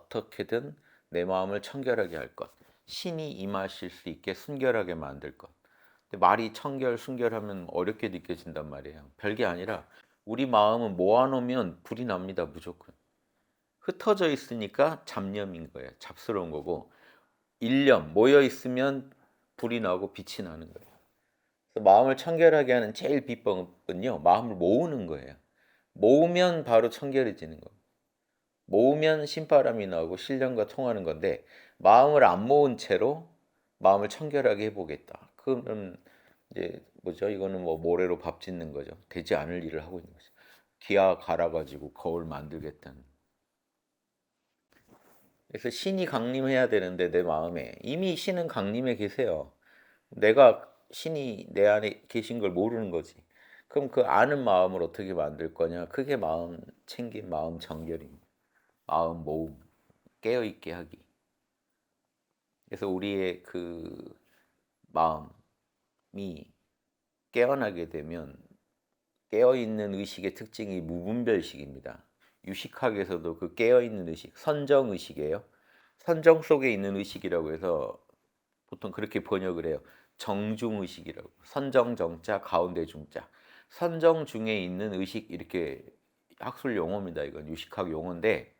어떻게든 내 마음을 청결하게 할 것. 신이 임하실 수 있게 순결하게 만들 것. 근데 말이 청결, 순결하면 어렵게 느껴진단 말이에요. 별게 아니라 우리 마음은 모아놓으면 불이 납니다, 무조건. 흩어져 있으니까 잡념인 거예요. 잡스러운 거고 일념 모여 있으면 불이 나고 빛이 나는 거예요. 그래서 마음을 청결하게 하는 제일 비법은요. 마음을 모으는 거예요. 모으면 바로 청결해지는 거예요. 모으면 신바람이 나오고 신령과 통하는 건데 마음을 안 모은 채로 마음을 청결하게 해 보겠다. 그러면 이제 뭐죠? 이거는 뭐 모래로 밥 짓는 거죠. 되지 않을 일을 하고 있는 거죠. 기아 갈아 가지고 거울 만들겠다는. 그래서 신이 강림해야 되는데 내 마음에 이미 신은 강림해 계세요. 내가 신이 내 안에 계신 걸 모르는 거지. 그럼 그 아는 마음을 어떻게 만들 거냐? 그게 마음 챙김, 마음 정결입니다. 마음 모음, 깨어 있게 하기. 그래서 우리의 그 마음이 깨어나게 되면 깨어 있는 의식의 특징이 무분별식입니다. 유식학에서도 그 깨어 있는 의식, 선정 의식이에요. 선정 속에 있는 의식이라고 해서 보통 그렇게 번역을 해요. 정중 의식이라고. 선정 정자 가운데 중자. 선정 중에 있는 의식 이렇게 학술 용어입니다. 이건 유식학 용어인데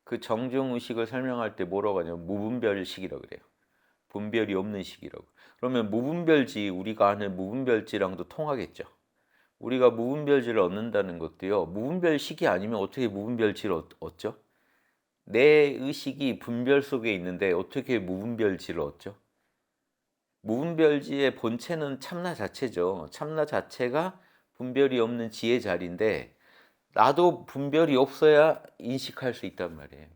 그 정중 의식을 설명할 때 뭐라고 하냐면 무분별식이라고 그래요. 분별이 없는 식이라고. 그러면 무분별지 우리가 아는 무분별지랑도 통하겠죠. 우리가 무분별지를 얻는다는 것도요. 무분별식이 아니면 어떻게 무분별지를 얻죠? 내 의식이 분별 속에 있는데 어떻게 무분별지를 얻죠? 무분별지의 본체는 참나 자체죠. 참나 자체가 분별이 없는 지의 자리인데 나도 분별이 없어야 인식할 수 있단 말이에요.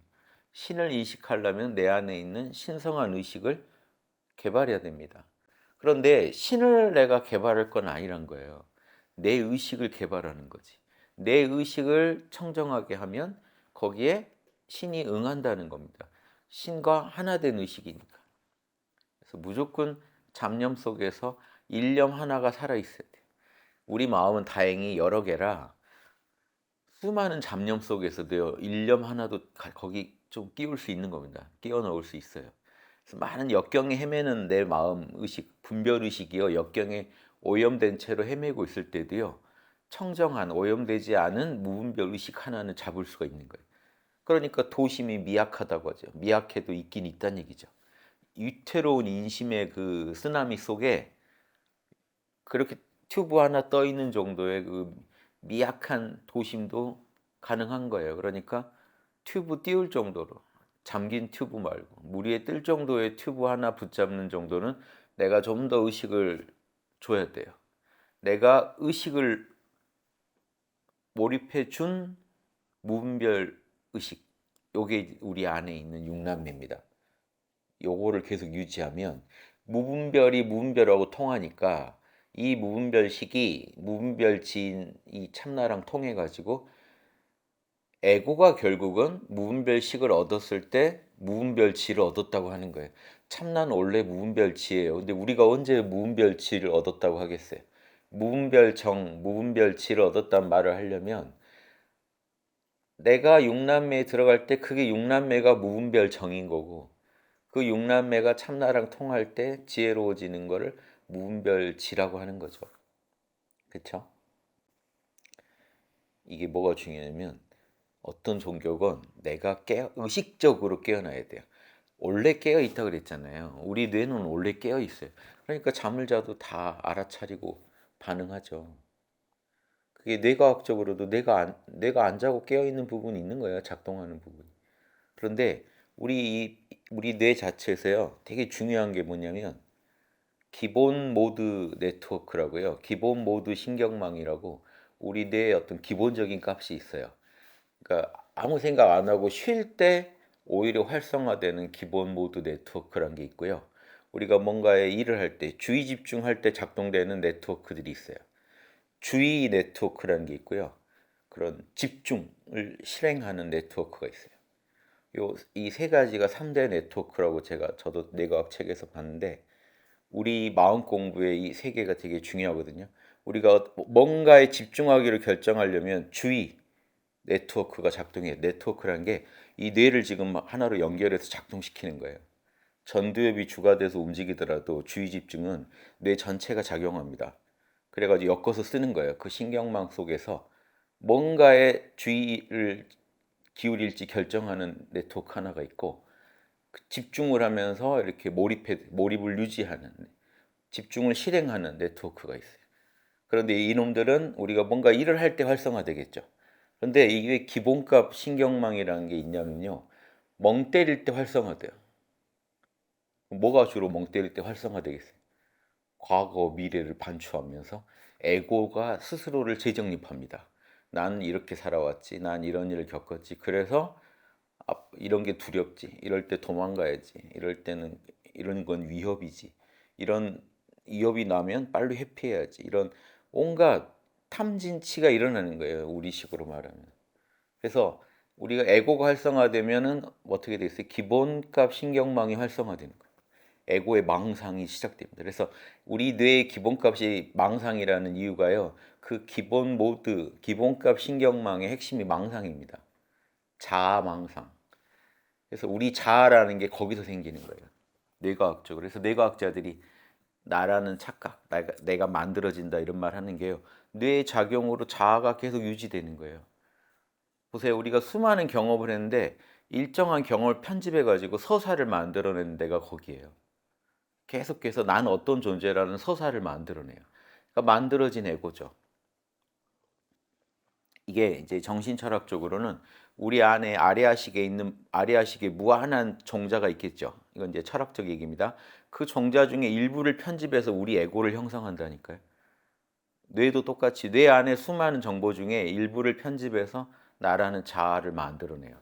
신을 인식하려면 내 안에 있는 신성한 의식을 개발해야 됩니다. 그런데 신을 내가 개발할 건 아니란 거예요. 내 의식을 개발하는 거지. 내 의식을 청정하게 하면 거기에 신이 응한다는 겁니다. 신과 하나 된 의식이니까. 그래서 무조건 잡념 속에서 일념 하나가 살아 있어야 돼요. 우리 마음은 다행히 여러 개라 수많은 잡념 속에서도요. 일념 하나도 거기 좀 끼울 수 있는 겁니다. 끼워 넣을 수 있어요. 그래서 많은 역경에 헤매는 내 마음 의식, 분별 의식이요. 역경에 오염된 채로 헤매고 있을 때도요. 청정한 오염되지 않은 무분별 의식 하나는 잡을 수가 있는 거예요. 그러니까 도심이 미약하다고 하죠. 미약해도 있긴 있다는 얘기죠. 위태로운 인심의 그 쓰나미 속에 그렇게 튜브 하나 떠 있는 정도의 그 미약한 도심도 가능한 거예요. 그러니까 튜브 띄울 정도로 잠긴 튜브 말고 물 위에 뜰 정도의 튜브 하나 붙잡는 정도는 내가 좀 더 의식을 줘야 돼요. 내가 의식을 몰입해 준 무분별 의식. 요게 우리 안에 있는 육남매입니다. 요거를 계속 유지하면 무분별이 무분별하고 통하니까 이 무분별식이 무분별지인 이 참나랑 통해 가지고 에고가 결국은 무분별식을 얻었을 때 무분별지를 얻었다고 하는 거예요. 참나는 원래 무분별지예요. 근데 우리가 언제 무분별지를 얻었다고 하겠어요? 무분별정, 무분별지를 얻었단 말을 하려면 내가 육남매에 들어갈 때 그게 육남매가 무분별정인 거고 그 육남매가 참나랑 통할 때 지혜로워지는 거를 무분별지라고 하는 거죠. 그쵸? 이게 뭐가 중요하냐면 어떤 종교건 내가 의식적으로 깨어나야 돼요. 원래 깨어 있다 그랬잖아요. 우리 뇌는 원래 깨어 있어요. 그러니까 잠을 자도 다 알아차리고 반응하죠. 그게 뇌과학적으로도 내가 안 자고 깨어 있는 부분이 있는 거예요. 작동하는 부분이. 그런데 우리 뇌 자체에서요. 되게 중요한 게 뭐냐면 기본 모드 네트워크라고요. 기본 모드 신경망이라고 우리 뇌에 어떤 기본적인 값이 있어요. 그러니까 아무 생각 안 하고 쉴 때 오히려 활성화되는 기본 모드 네트워크란 게 있고요. 우리가 뭔가에 일을 할 때, 주의 집중할 때 작동되는 네트워크들이 있어요. 주의 네트워크라는 게 있고요. 그런 집중을 실행하는 네트워크가 있어요. 이 세 가지가 3대 네트워크라고 저도 뇌과학 책에서 봤는데 우리 마음 공부에 이 세 개가 되게 중요하거든요. 우리가 뭔가에 집중하기를 결정하려면 주의 네트워크가 작동해요. 네트워크라는 게 이 뇌를 지금 하나로 연결해서 작동시키는 거예요. 전두엽이 주가 돼서 움직이더라도 주의 집중은 뇌 전체가 작용합니다. 그래가지고 엮어서 쓰는 거예요. 그 신경망 속에서 뭔가에 주의를 기울일지 결정하는 네트워크 하나가 있고, 집중을 하면서 이렇게 몰입을 유지하는, 집중을 실행하는 네트워크가 있어요. 그런데 이놈들은 우리가 뭔가 일을 할 때 활성화되겠죠. 그런데 이게 기본값 신경망이라는 게 있냐면요, 멍 때릴 때 활성화돼요. 뭐가 주로 멍 때릴 때 활성화되겠어요? 과거, 미래를 반추하면서 에고가 스스로를 재정립합니다. 난 이렇게 살아왔지. 난 이런 일을 겪었지. 그래서 이런 게 두렵지. 이럴 때 도망가야지. 이럴 때는 이런 건 위협이지. 이런 위협이 나면 빨리 회피해야지. 이런 온갖 탐진치가 일어나는 거예요. 우리식으로 말하면. 그래서 우리가 에고가 활성화되면은 어떻게 되겠어요? 기본값 신경망이 활성화되는 거예요. 에고의 망상이 시작됩니다. 그래서 우리 뇌의 기본값이 망상이라는 이유가요, 그 기본 모드, 기본값 신경망의 핵심이 망상입니다. 자아 망상. 그래서 우리 자아라는 게 거기서 생기는 거예요. 뇌과학적으로. 그래서 뇌과학자들이 나라는 착각, 내가 만들어진다 이런 말 하는 게요, 뇌의 작용으로 자아가 계속 유지되는 거예요. 보세요. 우리가 수많은 경험을 했는데 일정한 경험을 편집해 가지고 서사를 만들어내는 데가 거기에요. 계속해서 난 어떤 존재라는 서사를 만들어내요. 그러니까 만들어진 에고죠. 이게 이제 정신철학적으로는 우리 안에 아레아식의 무한한 종자가 있겠죠. 이건 이제 철학적 얘기입니다. 그 종자 중에 일부를 편집해서 우리 에고를 형성한다니까요. 뇌도 똑같이 뇌 안에 수많은 정보 중에 일부를 편집해서 나라는 자아를 만들어내요.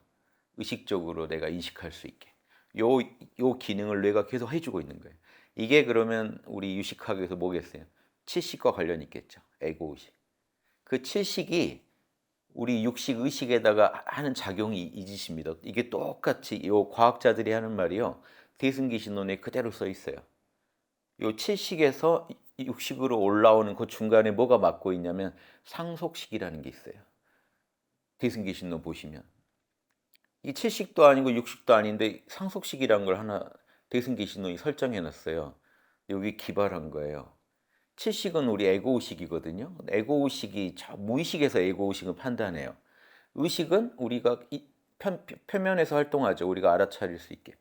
의식적으로 내가 인식할 수 있게. 요 기능을 뇌가 계속 해주고 있는 거예요. 이게 그러면 우리 유식학에서 뭐겠어요? 칠식과 관련이 있겠죠. 에고의식. 그 칠식이 우리 육식, 의식에다가 하는 작용이 이 짓입니다. 이게 똑같이 요 과학자들이 하는 말이요, 대승기신론에 그대로 써 있어요. 요 칠식에서 육식으로 올라오는 그 중간에 뭐가 맡고 있냐면 상속식이라는 게 있어요. 대승기신론 보시면. 이 칠식도 아니고 육식도 아닌데 상속식이란 걸 하나 대승기신론이 설정해 놨어요. 여기 기발한 거예요. 칠식은 우리 에고의식이거든요. 에고의식이 무의식에서 에고의식을 판단해요. 의식은 우리가 표면에서 활동하죠. 우리가 알아차릴 수 있게.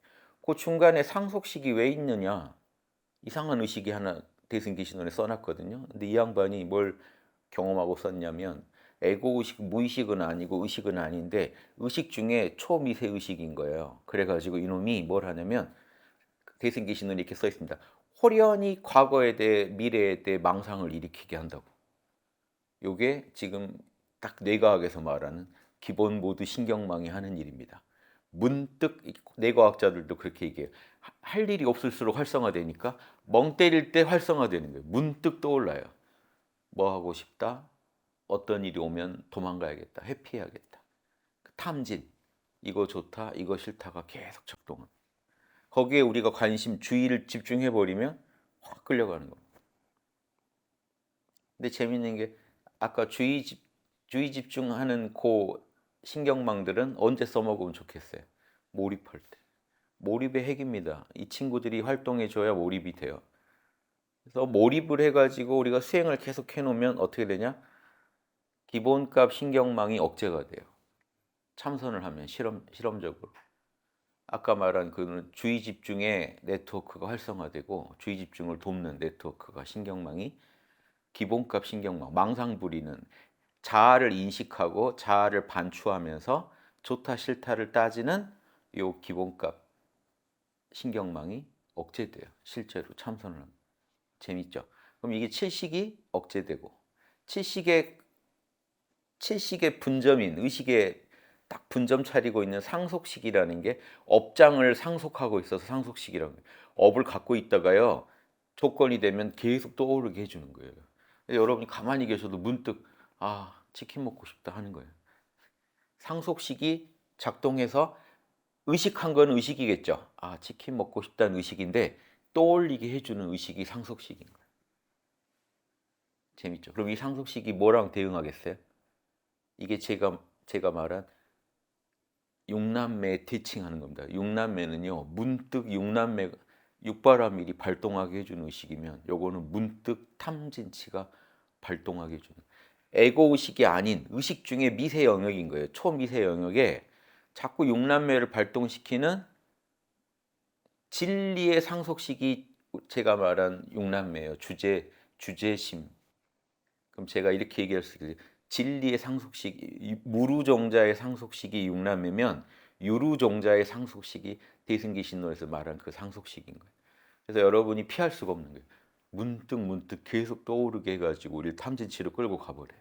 그 중간에 상속식이 왜 있느냐. 이상한 의식이 하나 대승기신론에 써놨거든요. 근데 이 양반이 뭘 경험하고 썼냐면, 에고의식, 무의식은 아니고 의식은 아닌데 의식 중에 초미세 의식인 거예요. 그래가지고 이놈이 뭘 하냐면, 대승기신론에 이렇게 써 있습니다. 호련히 과거에 대해 미래에 대해 망상을 일으키게 한다고. 요게 지금 딱 뇌과학에서 말하는 기본 모드 신경망이 하는 일입니다. 문득 뇌과학자들도 그렇게 얘기해요. 할 일이 없을수록 활성화되니까 멍 때릴 때 활성화되는 거예요. 문득 떠올라요. 뭐 하고 싶다? 어떤 일이 오면 도망가야겠다. 회피해야겠다. 탐진. 이거 좋다. 이거 싫다가 계속 작동합니다. 거기에 우리가 주의를 집중해 버리면 확 끌려가는 겁니다. 근데 재밌는 게 아까 주의 집중하는 그 신경망들은 언제 써먹으면 좋겠어요? 몰입할 때. 몰입의 핵입니다. 이 친구들이 활동해 줘야 몰입이 돼요. 그래서 몰입을 해가지고 우리가 수행을 계속 해놓으면 어떻게 되냐? 기본값 신경망이 억제가 돼요. 참선을 하면 실험적으로. 아까 말한 그 주의 집중의 네트워크가 활성화되고 주의 집중을 돕는 네트워크가 신경망이 기본값 신경망, 망상 부리는, 자아를 인식하고 자아를 반추하면서 좋다 싫다를 따지는 요 기본값 신경망이 억제돼요. 실제로 참선을 하면. 재밌죠? 그럼 이게 칠식이 억제되고, 칠식의 분점인 의식에 딱 분점 차리고 있는 상속식이라는 게 업장을 상속하고 있어서 상속식이라고 해요. 업을 갖고 있다가요, 조건이 되면 계속 떠오르게 해주는 거예요. 여러분이 가만히 계셔도 문득 치킨 먹고 싶다 하는 거예요. 상속식이 작동해서 의식한 건 의식이겠죠. 치킨 먹고 싶다는 의식인데 떠올리게 해주는 의식이 상속식인 거예요. 재밌죠? 그럼 이 상속식이 뭐랑 대응하겠어요? 이게 제가 말한 육남매 대칭하는 겁니다. 육남매는요, 문득 육남매 육바라밀이 발동하게 해주는 의식이면 요거는 문득 탐진치가 발동하게 해주는 에고 의식이 아닌 의식 중에 미세 영역인 거예요. 초미세 영역에 자꾸 육남매를 발동시키는 진리의 상속식이 제가 말한 육남매예요. 주제심. 그럼 제가 이렇게 얘기할 수 있어요. 진리의 상속식, 무루종자의 상속식이 육남매면 유루종자의 상속식이 대승기 신론에서 말한 그 상속식인 거예요. 그래서 여러분이 피할 수가 없는 거예요. 문득 계속 떠오르게 해가지고 우리를 탐진치로 끌고 가버려요.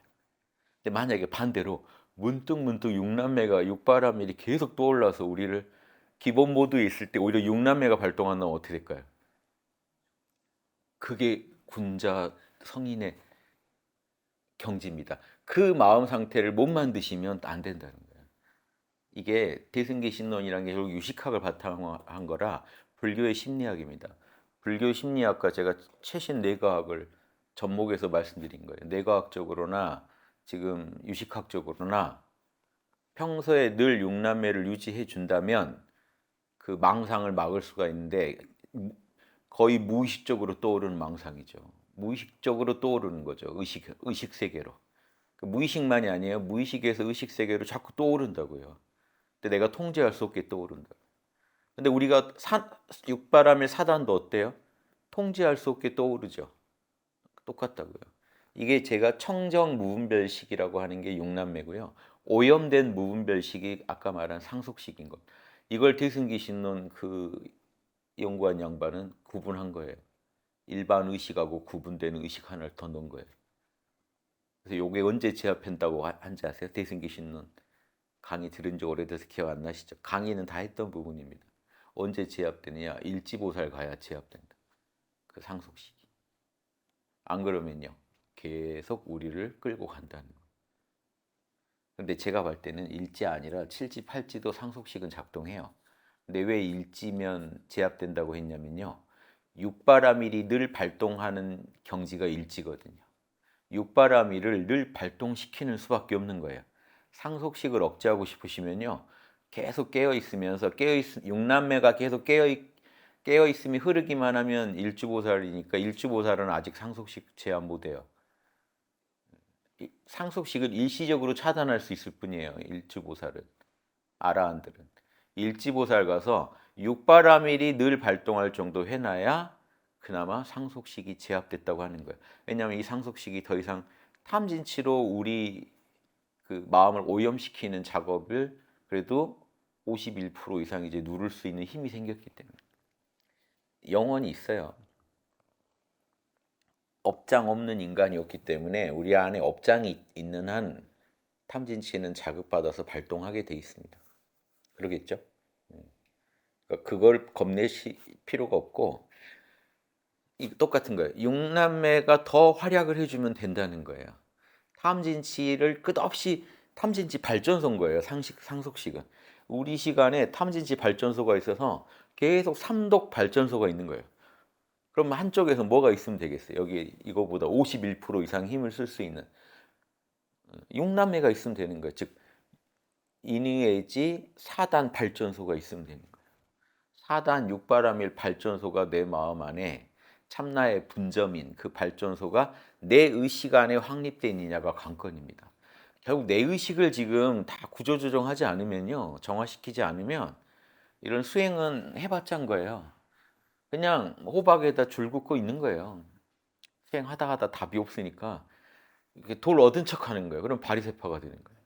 근데 만약에 반대로 문득 육남매가 육바라밀이 계속 떠올라서 우리를 기본 모드에 있을 때 오히려 육남매가 발동한다면 어떻게 될까요? 그게 군자 성인의 경지입니다. 그 마음 상태를 못 만드시면 안 된다는 거예요. 이게 대승기 신론이라는 게 결국 유식학을 바탕으로 한 거라 불교의 심리학입니다. 불교 심리학과 제가 최신 뇌과학을 접목해서 말씀드린 거예요. 뇌과학적으로나 지금 유식학적으로나 평소에 늘 육남매를 유지해 준다면 그 망상을 막을 수가 있는데 거의 무의식적으로 떠오르는 망상이죠. 무의식적으로 떠오르는 거죠. 의식 세계로. 무의식만이 아니에요. 무의식에서 의식 세계로 자꾸 떠오른다고요. 근데 내가 통제할 수 없게 떠오른다. 근데 우리가 육바라밀 사단도 어때요? 통제할 수 없게 떠오르죠. 똑같다고요. 이게 제가 청정 무분별식이라고 하는 게 육남매고요. 오염된 무분별식이 아까 말한 상속식인 것. 이걸 대승기 신론 그 연구한 양반은 구분한 거예요. 일반 의식하고 구분되는 의식 하나를 더 넣은 거예요. 그래서 요게 언제 제압한다고 한지 아세요? 대승기 신론 강의 들은 지 오래돼서 기억 안 나시죠? 강의는 다 했던 부분입니다. 언제 제압되느냐? 일지보살 가야 제압된다. 그 상속식이. 안 그러면요. 계속 우리를 끌고 간다는 거예요. 근데 제가 볼 때는 일지 아니라 칠지, 팔지도 상속식은 작동해요. 근데 왜 일지면 제압된다고 했냐면요. 육바라밀이 늘 발동하는 경지가 일지거든요. 육바라밀을 늘 발동시키는 수밖에 없는 거예요. 상속식을 억제하고 싶으시면요. 계속 깨어있으면서 육남매가 계속 깨어있음이 흐르기만 하면 일주보살이니까 일주보살은 아직 상속식 제압 못해요. 상속식을 일시적으로 차단할 수 있을 뿐이에요. 일주보살은. 아라한들은. 일지보살 가서 육바라밀이 늘 발동할 정도 해놔야 그나마 상속식이 제압됐다고 하는 거예요. 왜냐하면 이 상속식이 더 이상 탐진치로 우리 그 마음을 오염시키는 작업을 그래도 51% 이상 이제 누를 수 있는 힘이 생겼기 때문에 영혼이 있어요. 업장 없는 인간이었기 때문에 우리 안에 업장이 있는 한 탐진치는 자극받아서 발동하게 돼 있습니다. 그러겠죠? 그러니까 그걸 겁내실 필요가 없고 똑같은 거예요. 육남매가 더 활약을 해주면 된다는 거예요. 탐진치를 끝없이 탐진치 발전소인 거예요. 상속식은. 우리 시간에 탐진치 발전소가 있어서 계속 삼독 발전소가 있는 거예요. 그럼 한쪽에서 뭐가 있으면 되겠어요? 여기 이거보다 51% 이상 힘을 쓸 수 있는 육남매가 있으면 되는 거예요. 즉 인의의지 4단 발전소가 있으면 되는 거예요. 4단 육바라밀 발전소가 내 마음 안에 참나의 분점인 그 발전소가 내 의식 안에 확립되어 있느냐가 관건입니다. 결국 내 의식을 지금 다 구조조정하지 않으면요. 정화시키지 않으면 이런 수행은 해봤자인 거예요. 그냥 호박에다 줄 긋고 있는 거예요. 수행하다 하다 답이 없으니까 돌 얻은 척 하는 거예요. 그럼 바리새파가 되는 거예요.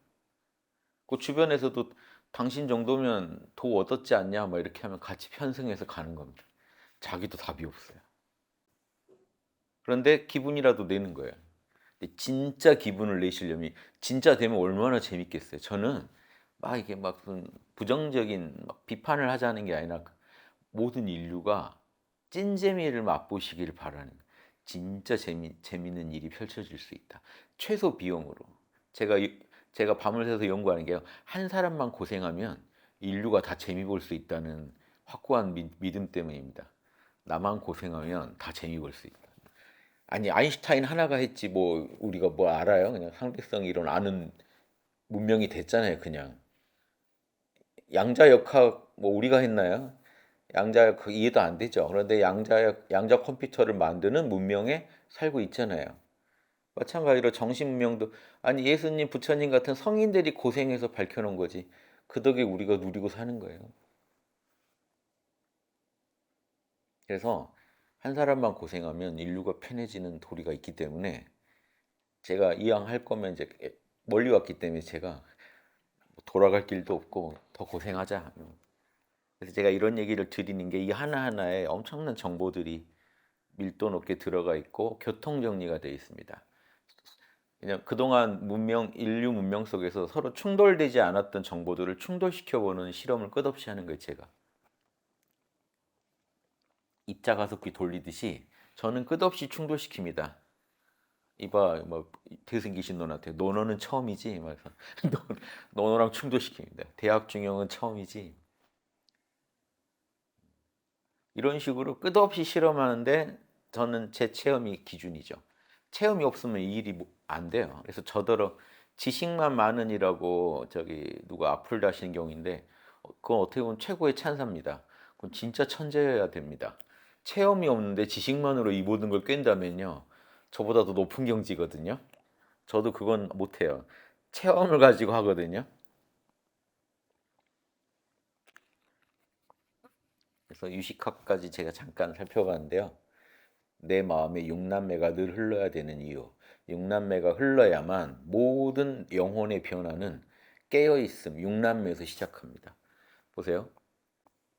그 주변에서도 당신 정도면 도 얻었지 않냐 막 이렇게 하면 같이 편승해서 가는 겁니다. 자기도 답이 없어요. 그런데 기분이라도 내는 거예요. 진짜 기분을 내시려면 진짜 되면 얼마나 재밌겠어요. 저는 막 이게 막 부정적인 막 비판을 하자는 게 아니라 모든 인류가 찐재미를 맛보시기를 바라는 진짜 재밌는 일이 펼쳐질 수 있다. 최소 비용으로. 제가 밤을 새서 연구하는 게요. 한 사람만 고생하면 인류가 다 재미 볼 수 있다는 확고한 믿음 때문입니다. 나만 고생하면 다 재미 볼 수 있다. 아니 아인슈타인 하나가 했지 뭐 우리가 뭐 알아요? 그냥 상대성 이론 아는 문명이 됐잖아요. 그냥 양자역학 뭐 우리가 했나요? 양자역학 이해도 안 되죠. 그런데 양자 컴퓨터를 만드는 문명에 살고 있잖아요. 마찬가지로 정신 문명도 아니 예수님, 부처님 같은 성인들이 고생해서 밝혀놓은 거지. 그 덕에 우리가 누리고 사는 거예요. 그래서 한 사람만 고생하면 인류가 편해지는 도리가 있기 때문에 제가 이왕 할 거면 이제 멀리 왔기 때문에 제가 돌아갈 길도 없고 더 고생하자. 그래서 제가 이런 얘기를 드리는 게 이 하나하나에 엄청난 정보들이 밀도 높게 들어가 있고 교통 정리가 되어 있습니다. 그냥 그동안 인류 문명 속에서 서로 충돌되지 않았던 정보들을 충돌시켜보는 실험을 끝없이 하는 거예요, 제가. 입자가속기 돌리듯이 저는 끝없이 충돌시킵니다. 이봐, 뭐 대승기신 너한테 너는 처음이지, 막 너랑 충돌시킵니다. 대학 중형은 처음이지. 이런 식으로 끝없이 실험하는데 저는 제 체험이 기준이죠. 체험이 없으면 이 일이 안 돼요. 그래서 저더러 지식만 많으니라고 저기 누가 악플 다시는 경우인데 그건 어떻게 보면 최고의 찬사입니다. 그건 진짜 천재여야 됩니다. 체험이 없는데 지식만으로 이 모든 걸 깬다면요. 저보다 더 높은 경지거든요. 저도 그건 못해요. 체험을 가지고 하거든요. 그래서 유식학까지 제가 잠깐 살펴봤는데요. 내 마음에 육남매가 늘 흘러야 되는 이유. 육남매가 흘러야만 모든 영혼의 변화는 깨어있음, 육남매에서 시작합니다. 보세요.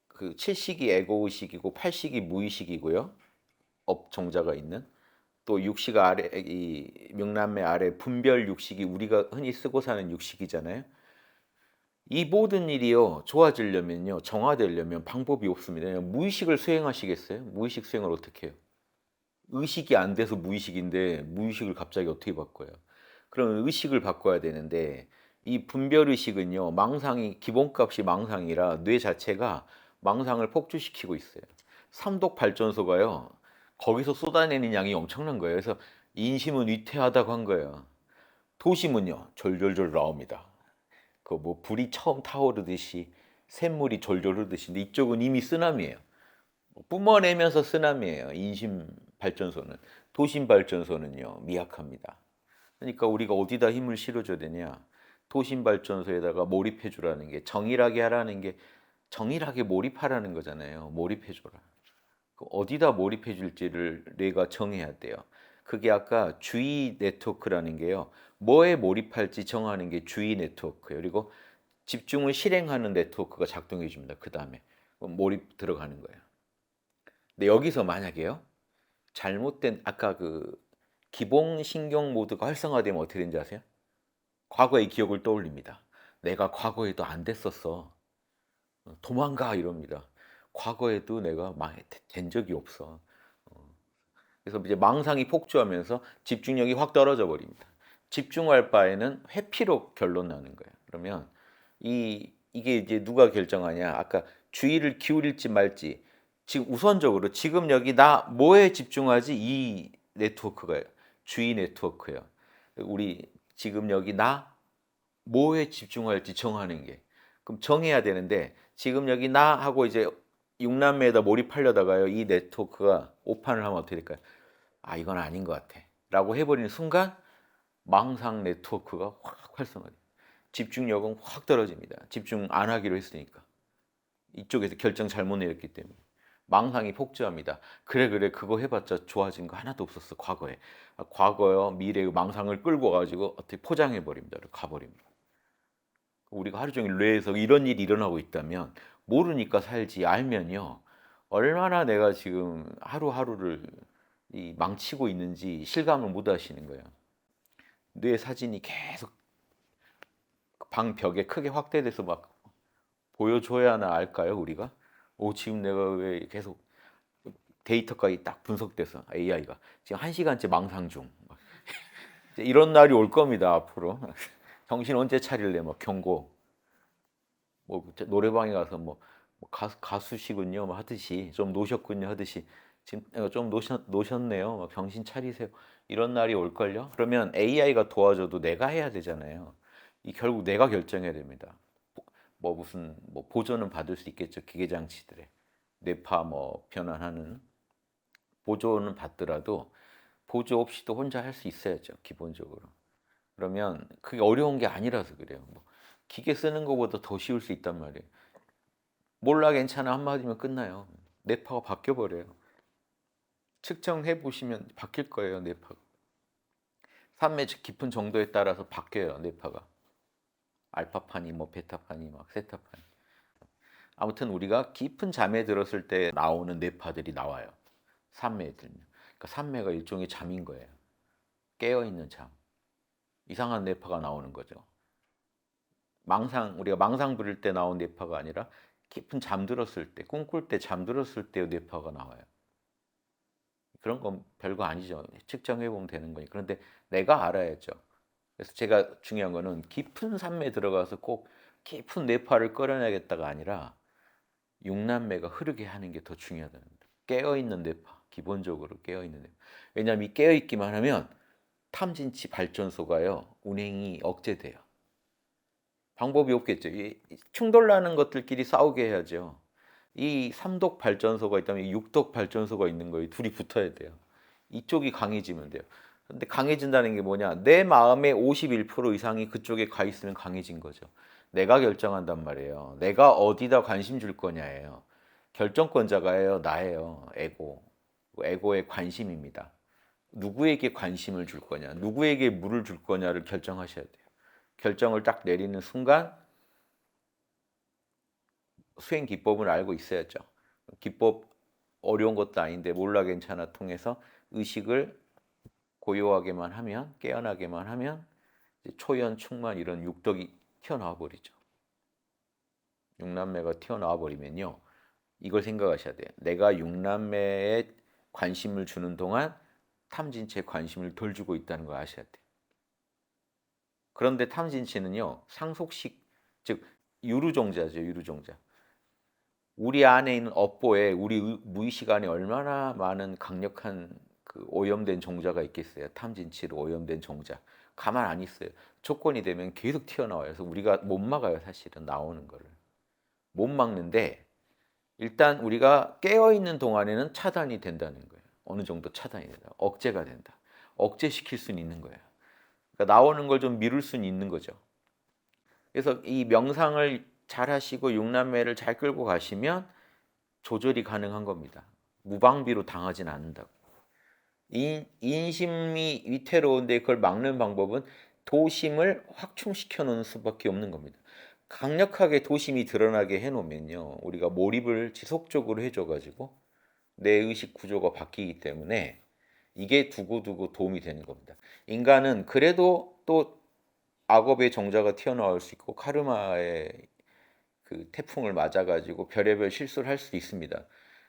그 칠식이 에고의식이고 팔식이 무의식이고요. 업종자가 있는. 또 육식 아래, 이 육남매 아래 분별 육식이 우리가 흔히 쓰고 사는 육식이잖아요. 이 모든 일이요, 좋아지려면요, 정화되려면 방법이 없습니다. 그냥 무의식을 수행하시겠어요? 무의식 수행을 어떻게 해요? 의식이 안 돼서 무의식인데 무의식을 갑자기 어떻게 바꿔요? 그럼 의식을 바꿔야 되는데 이 분별의식은요, 망상이 기본값이 망상이라 뇌 자체가 망상을 폭주시키고 있어요. 삼독 발전소가요, 거기서 쏟아내는 양이 엄청난 거예요. 그래서 인심은 위태하다고 한 거예요. 도심은요, 졸졸졸 나옵니다. 그 뭐 불이 처음 타오르듯이 샘물이 졸졸 흐르듯이. 근데 이쪽은 이미 쓰나미예요. 뿜어내면서 쓰나미예요. 인심 발전소는. 도심 발전소는요, 미약합니다. 그러니까 우리가 어디다 힘을 실어줘야 되냐? 도심 발전소에다가 몰입해 주라는 게, 정밀하게 하라는 게, 정밀하게 몰입하라는 거잖아요. 몰입해 줘라. 어디다 몰입해 줄지를 뇌가 정해야 돼요. 그게 아까 주의 네트워크라는 게요. 뭐에 몰입할지 정하는 게 주의 네트워크예요. 그리고 집중을 실행하는 네트워크가 작동해 줍니다. 그 다음에 몰입 들어가는 거예요. 근데 여기서 만약에요, 잘못된 아까 그 기본 신경 모드가 활성화되면 어떻게 되는지 아세요? 과거의 기억을 떠올립니다. 내가 과거에도 안 됐었어. 도망가 이럽니다. 과거에도 내가 된 적이 없어. 그래서 이제 망상이 폭주하면서 집중력이 확 떨어져 버립니다. 집중할 바에는 회피로 결론 나는 거예요. 그러면 이게 이제 누가 결정하냐? 아까 주의를 기울일지 말지. 지금 우선적으로 지금 여기 나 뭐에 집중하지? 이 네트워크가 주의 네트워크예요. 우리 지금 여기 나 뭐에 집중할지 정하는 게. 그럼 정해야 되는데 지금 여기 나 하고 이제 육남매에다 몰입하려다가요. 이 네트워크가 오판을 하면 어떻게 될까요? 아, 이건 아닌 것 같아. 라고 해버리는 순간 망상 네트워크가 확 활성화돼요. 집중력은 확 떨어집니다. 집중 안 하기로 했으니까. 이쪽에서 결정 잘못 내렸기 때문에. 망상이 폭주합니다. 그래, 그거 해봤자 좋아진 거 하나도 없었어, 과거에. 과거요, 미래의 망상을 끌고 가지고 어떻게 포장해버립니다. 가버립니다. 우리가 하루 종일 뇌에서 이런 일이 일어나고 있다면 모르니까 살지, 알면요, 얼마나 내가 지금 하루하루를 망치고 있는지 실감을 못 하시는 거예요. 뇌 사진이 계속 방 벽에 크게 확대돼서 막 보여줘야나 알까요, 우리가? 오, 지금 내가 왜 계속 데이터까지 딱 분석돼서 AI가 지금 1시간째 망상 중. 이런 날이 올 겁니다, 앞으로. 정신 언제 차릴래? 막 경고. 뭐 노래방에 가서 뭐 가수시군요, 뭐 하듯이 좀 노셨군요 하듯이 지금 좀 노셨네요. 막 정신 차리세요. 이런 날이 올걸요. 그러면 AI가 도와줘도 내가 해야 되잖아요. 이 결국 내가 결정해야 됩니다. 뭐 무슨 뭐 보조는 받을 수 있겠죠. 기계 장치들에 뇌파 뭐 변환하는 보조는 받더라도 보조 없이도 혼자 할 수 있어야죠, 기본적으로. 그러면 그게 어려운 게 아니라서 그래요. 뭐 기계 쓰는 것보다 더 쉬울 수 있단 말이에요. 몰라 괜찮아 한마디면 끝나요. 뇌파가 바뀌어 버려요. 측정해 보시면 바뀔 거예요, 뇌파가. 산매 깊은 정도에 따라서 바뀌어요, 뇌파가. 알파판이 뭐 베타판이 막 세타판이. 아무튼 우리가 깊은 잠에 들었을 때 나오는 뇌파들이 나와요. 산매에 들면. 그러니까 산매가 일종의 잠인 거예요. 깨어 있는 잠. 이상한 뇌파가 나오는 거죠. 우리가 망상 부릴 때 나온 뇌파가 아니라 깊은 잠들었을 때, 꿈꿀 때 잠들었을 때 뇌파가 나와요. 그런 건 별거 아니죠. 측정해 보면 되는 거니. 그런데 내가 알아야죠. 그래서 제가 중요한 거는 깊은 산매에 들어가서 꼭 깊은 뇌파를 끌어내겠다가 아니라 육남매가 흐르게 하는 게 더 중요하다는 거예요. 깨어있는 뇌파, 기본적으로 깨어있는 뇌파. 왜냐하면 이 깨어있기만 하면 탐진치 발전소가요, 운행이 억제돼요. 방법이 없겠죠. 이 충돌 나는 것들끼리 싸우게 해야죠. 이 삼독 발전소가 있다면 육독 발전소가 있는 거예요. 둘이 붙어야 돼요. 이쪽이 강해지면 돼요. 근데 강해진다는 게 뭐냐? 내 마음의 51% 이상이 그쪽에 가 있으면 강해진 거죠. 내가 결정한단 말이에요. 내가 어디다 관심 줄 거냐예요. 결정권자가예요. 나예요. 에고. 에고의 관심입니다. 누구에게 관심을 줄 거냐, 누구에게 물을 줄 거냐를 결정하셔야 돼요. 결정을 딱 내리는 순간 수행 기법을 알고 있어야죠. 기법 어려운 것도 아닌데 몰라 괜찮아 통해서 의식을 고요하게만 하면, 깨어나게만 하면 초연, 충만 이런 육덕이 튀어나와 버리죠. 육남매가 튀어나와 버리면요, 이걸 생각하셔야 돼요. 내가 육남매에 관심을 주는 동안 탐진치에 관심을 덜 주고 있다는 걸 아셔야 돼요. 그런데 탐진치는요, 상속식, 즉 유루종자죠, 유루종자. 우리 안에 있는 업보에 우리 무의식 안에 얼마나 많은 강력한 그 오염된 종자가 있겠어요. 탐진치로 오염된 종자. 가만 안 있어요. 조건이 되면 계속 튀어나와요. 그래서 우리가 못 막아요, 사실은 나오는 거를. 못 막는데 일단 우리가 깨어 있는 동안에는 차단이 된다는 거예요. 어느 정도 차단이 된다. 억제가 된다. 억제시킬 수는 있는 거예요. 그러니까 나오는 걸 좀 미룰 수는 있는 거죠. 그래서 이 명상을 잘 하시고 육남매를 잘 끌고 가시면 조절이 가능한 겁니다. 무방비로 당하진 않는다고. 인심이 위태로운데 그걸 막는 방법은 도심을 확충시켜 놓는 수밖에 없는 겁니다. 강력하게 도심이 드러나게 해놓으면요, 우리가 몰입을 지속적으로 해줘가지고 내 의식 구조가 바뀌기 때문에 이게 두고두고 도움이 되는 겁니다. 인간은 그래도 또 악업의 정자가 튀어나올 수 있고 카르마의 그 태풍을 맞아가지고 별의별 실수를 할 수 있습니다.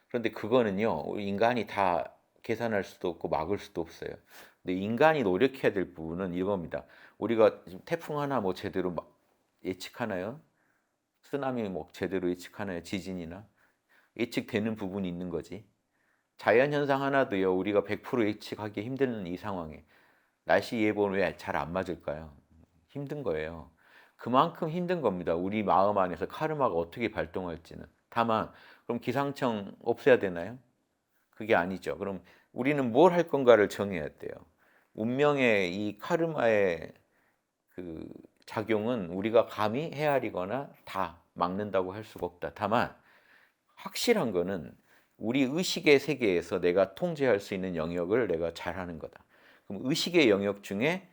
그런데 그거는요, 우리 인간이 다 계산할 수도 없고 막을 수도 없어요. 근데 인간이 노력해야 될 부분은 이겁니다. 우리가 지금 태풍 하나 뭐 제대로 예측하나요? 쓰나미 뭐 제대로 예측하나요? 지진이나 예측되는 부분이 있는 거지. 자연 현상 하나도요, 우리가 100% 예측하기 힘든 이 상황에 날씨 예보는 왜 잘 안 맞을까요? 힘든 거예요. 그만큼 힘든 겁니다. 우리 마음 안에서 카르마가 어떻게 발동할지는. 다만 그럼 기상청 없애야 되나요? 그게 아니죠. 그럼 우리는 뭘 할 건가를 정해야 돼요. 운명의 이 카르마의 그 작용은 우리가 감히 헤아리거나 다 막는다고 할 수가 없다. 다만 확실한 거는 우리 의식의 세계에서 내가 통제할 수 있는 영역을 내가 잘하는 거다. 그럼 의식의 영역 중에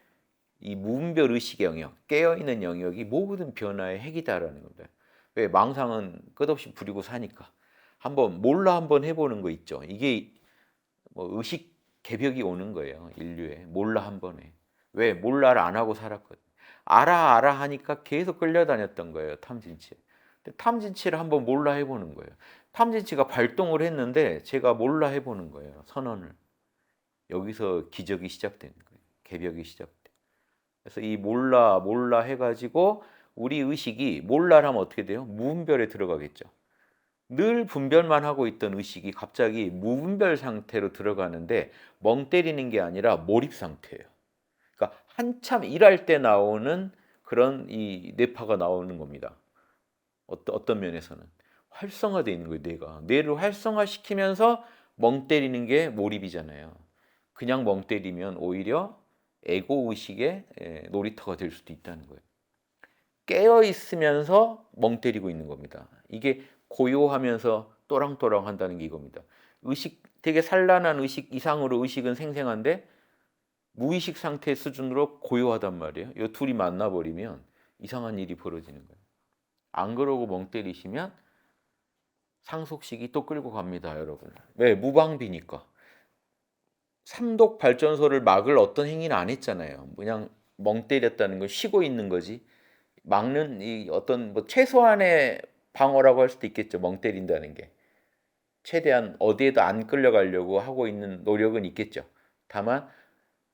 이 무분별 의식의 영역, 깨어있는 영역이 모든 변화의 핵이다라는 겁니다. 왜? 망상은 끝없이 부리고 사니까. 몰라 한번 해보는 거 있죠. 이게 뭐 의식 개벽이 오는 거예요. 인류에. 몰라 한 번에. 왜? 몰라를 안 하고 살았거든. 알아 하니까 계속 끌려다녔던 거예요. 탐진치. 근데 탐진치를 한번 몰라 해보는 거예요. 탐진치가 발동을 했는데 제가 몰라 해보는 거예요. 선언을. 여기서 기적이 시작되는 거예요. 개벽이 시작돼요. 그래서 이 몰라 해가지고 우리 의식이 몰라라면 어떻게 돼요? 무분별에 들어가겠죠. 늘 분별만 하고 있던 의식이 갑자기 무분별 상태로 들어가는데 멍 때리는 게 아니라 몰입 상태예요. 그러니까 한참 일할 때 나오는 그런 이 뇌파가 나오는 겁니다. 어떤 면에서는 활성화되어 있는 거예요. 뇌를 활성화시키면서 멍 때리는 게 몰입이잖아요. 그냥 멍 때리면 오히려 에고 의식의 놀이터가 될 수도 있다는 거예요. 깨어 있으면서 멍 때리고 있는 겁니다. 이게 고요하면서 또랑또랑 한다는 게 이겁니다. 의식 되게 산란한 의식 이상으로 의식은 생생한데 무의식 상태 수준으로 고요하단 말이에요. 이 둘이 만나 버리면 이상한 일이 벌어지는 거예요. 안 그러고 멍 때리시면 상속식이 또 끌고 갑니다, 여러분. 왜? 무방비니까. 삼독 발전소를 막을 어떤 행위는 안 했잖아요. 그냥 멍 때렸다는 건 쉬고 있는 거지. 막는 이 어떤 뭐 최소한의 방어라고 할 수도 있겠죠. 멍 때린다는 게. 최대한 어디에도 안 끌려가려고 하고 있는 노력은 있겠죠. 다만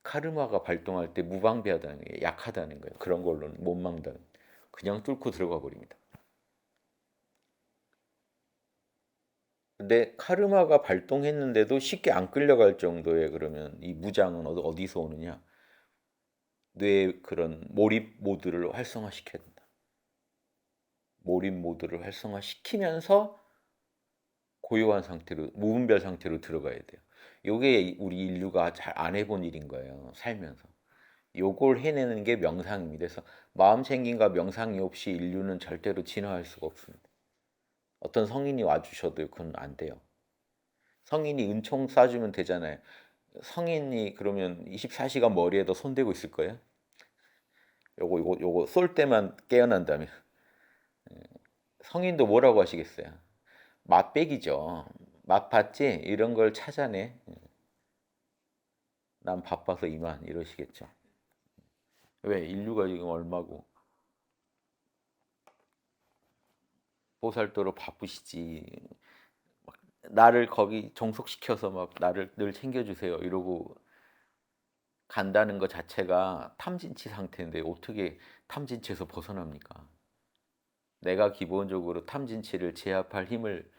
카르마가 발동할 때 무방비하다는 게 약하다는 거예요. 그런 걸로는 못 막다는. 그냥 뚫고 들어가 버립니다. 근데 카르마가 발동했는데도 쉽게 안 끌려갈 정도의 그러면 이 무장은 어디서 오느냐? 뇌의 그런 몰입 모드를 활성화시켜야 된다. 몰입 모드를 활성화시키면서 고요한 상태로 무분별 상태로 들어가야 돼요. 요게 우리 인류가 잘 안 해본 일인 거예요. 살면서. 요걸 해내는 게 명상입니다. 그래서 마음 챙김과 명상이 없이 인류는 절대로 진화할 수가 없습니다. 어떤 성인이 와주셔도 그건 안 돼요. 성인이 은총 쏴주면 되잖아요. 성인이 그러면 24시간 머리에도 손대고 있을 거예요? 요거 쏠 때만 깨어난다면. 성인도 뭐라고 하시겠어요? 맛배기죠. 맛 봤지? 이런 걸 찾아내. 난 바빠서 이만 이러시겠죠. 왜? 인류가 지금 얼마고 보살도로 바쁘시지. 막 나를 거기 종속시켜서 막 나를 늘 챙겨주세요 이러고 간다는 것 자체가 탐진치 상태인데 어떻게 탐진치에서 벗어납니까? 내가 기본적으로 탐진치를 제압할 힘을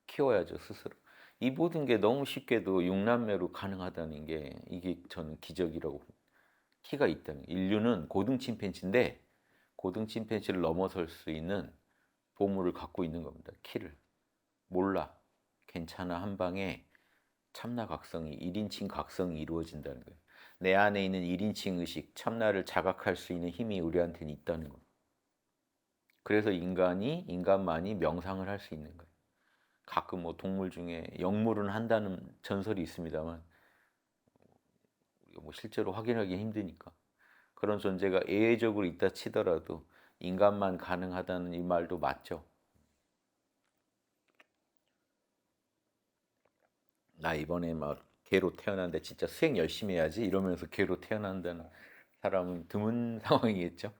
키워야죠, 스스로. 이 모든 게 너무 쉽게도 육남매로 가능하다는 게 이게 저는 기적이라고 봅니다. 키가 있다는. 인류는 고등 침팬지인데 고등 침팬지를 넘어설 수 있는 보물을 갖고 있는 겁니다. 키를. 몰라. 괜찮아. 한 방에 참나각성이 1인칭 각성이 이루어진다는 거예요. 내 안에 있는 1인칭 의식, 참나를 자각할 수 있는 힘이 우리한테는 있다는 거예요. 그래서 인간만이 명상을 할 수 있는 거예요. 가끔 뭐 동물 중에 영물은 한다는 전설이 있습니다만 우리가 뭐 실제로 확인하기 힘드니까 그런 존재가 예외적으로 있다 치더라도 인간만 가능하다는 이 말도 맞죠. 나 이번에 막 개로 태어났는데 진짜 수행 열심히 해야지 이러면서 개로 태어난다는 사람은 드문 상황이겠죠.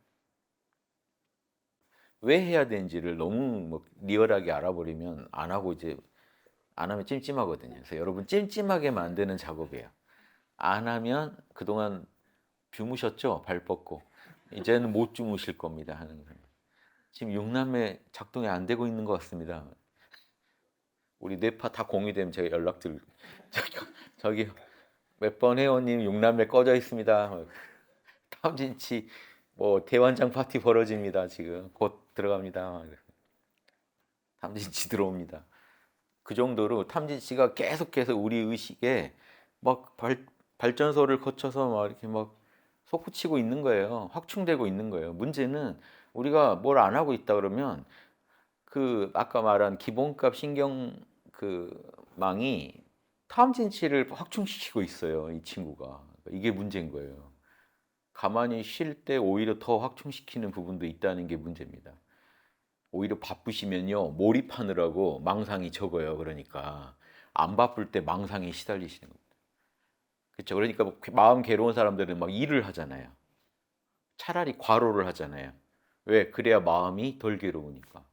왜 해야 되는지를 너무 뭐 리얼하게 알아버리면 안 하고 이제 안 하면 찜찜하거든요. 그래서 여러분 찜찜하게 만드는 작업이에요. 안 하면 그동안 주무셨죠? 발 뻗고. 이제는 못 주무실 겁니다. 하는 거예요. 지금 육남매 작동이 안 되고 있는 것 같습니다. 우리 뇌파 다 공유되면 제가 연락드릴. 저기 몇 번 회원님 육남매 꺼져 있습니다. 탐진치 뭐 대환장 파티 벌어집니다. 지금 곧 들어갑니다. 탐진치 들어옵니다. 그 정도로 탐진치가 계속해서 우리 의식에 막 발전소를 거쳐서 막 이렇게 막 솟구치고 있는 거예요. 확충되고 있는 거예요. 문제는 우리가 뭘 안 하고 있다 그러면 그 아까 말한 기본값 신경 그 망이 탐진치를 확충시키고 있어요. 이 친구가. 이게 문제인 거예요. 가만히 쉴 때 오히려 더 확충시키는 부분도 있다는 게 문제입니다. 오히려 바쁘시면요 몰입하느라고 망상이 적어요. 그러니까 안 바쁠 때 망상에 시달리시는 겁니다. 그렇죠. 그러니까 뭐 마음 괴로운 사람들은 막 일을 하잖아요. 차라리 과로를 하잖아요. 왜? 그래야 마음이 덜 괴로우니까.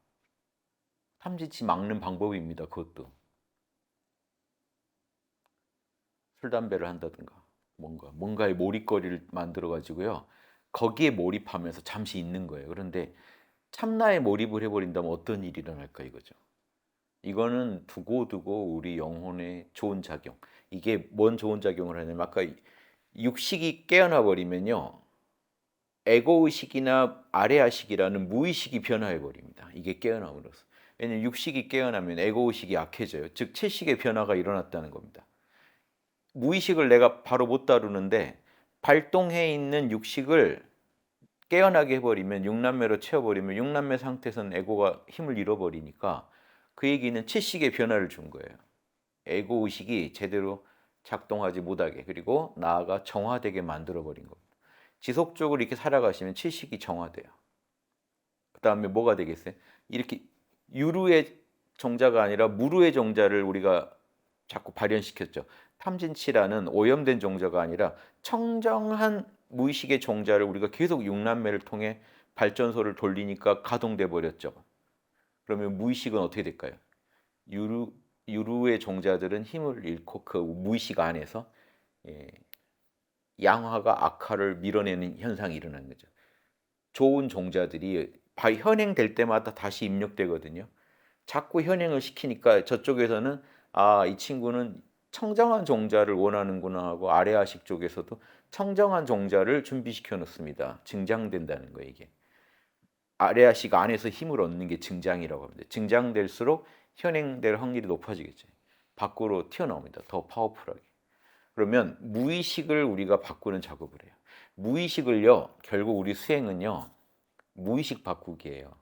탐지치 막는 방법입니다. 그것도 술 담배를 한다든가 뭔가에 몰입거리를 만들어 가지고요. 거기에 몰입하면서 잠시 있는 거예요. 그런데 참나에 몰입을 해버린다면 어떤 일이 일어날까 이거죠. 이거는 두고두고 우리 영혼에 좋은 작용. 이게 뭔 좋은 작용을 하냐면 아까 육식이 깨어나 버리면요. 에고의식이나 아래아식이라는 무의식이 변화해 버립니다. 이게 깨어남으로써. 왜냐하면 육식이 깨어나면 에고의식이 약해져요. 즉 채식의 변화가 일어났다는 겁니다. 무의식을 내가 바로 못 다루는데 발동해 있는 육식을 깨어나게 해버리면 육남매로 채워버리면 육남매 상태에서는 에고가 힘을 잃어버리니까 그 얘기는 채식의 변화를 준 거예요. 에고의식이 제대로 작동하지 못하게 그리고 나아가 정화되게 만들어버린 겁니다. 지속적으로 이렇게 살아가시면 채식이 정화돼요. 그 다음에 뭐가 되겠어요? 이렇게 유루의 정자가 아니라 무루의 정자를 우리가 자꾸 발현시켰죠. 탐진치라는 오염된 종자가 아니라 청정한 무의식의 종자를 우리가 계속 육남매를 통해 발전소를 돌리니까 가동돼 버렸죠. 그러면 무의식은 어떻게 될까요? 유루의 종자들은 힘을 잃고 그 무의식 안에서 예, 양화가 악화를 밀어내는 현상이 일어나는 거죠. 좋은 종자들이 현행될 때마다 다시 입력되거든요. 자꾸 현행을 시키니까 저쪽에서는 아, 이 친구는 청정한 종자를 원하는구나 하고 아래아식 쪽에서도 청정한 종자를 준비시켜 놓습니다. 증장된다는 거예요, 이게. 아래아식 안에서 힘을 얻는 게 증장이라고 합니다. 증장될수록 현행될 확률이 높아지겠죠. 밖으로 튀어나옵니다. 더 파워풀하게. 그러면 무의식을 우리가 바꾸는 작업을 해요. 무의식을요, 결국 우리 수행은요, 무의식 바꾸기예요.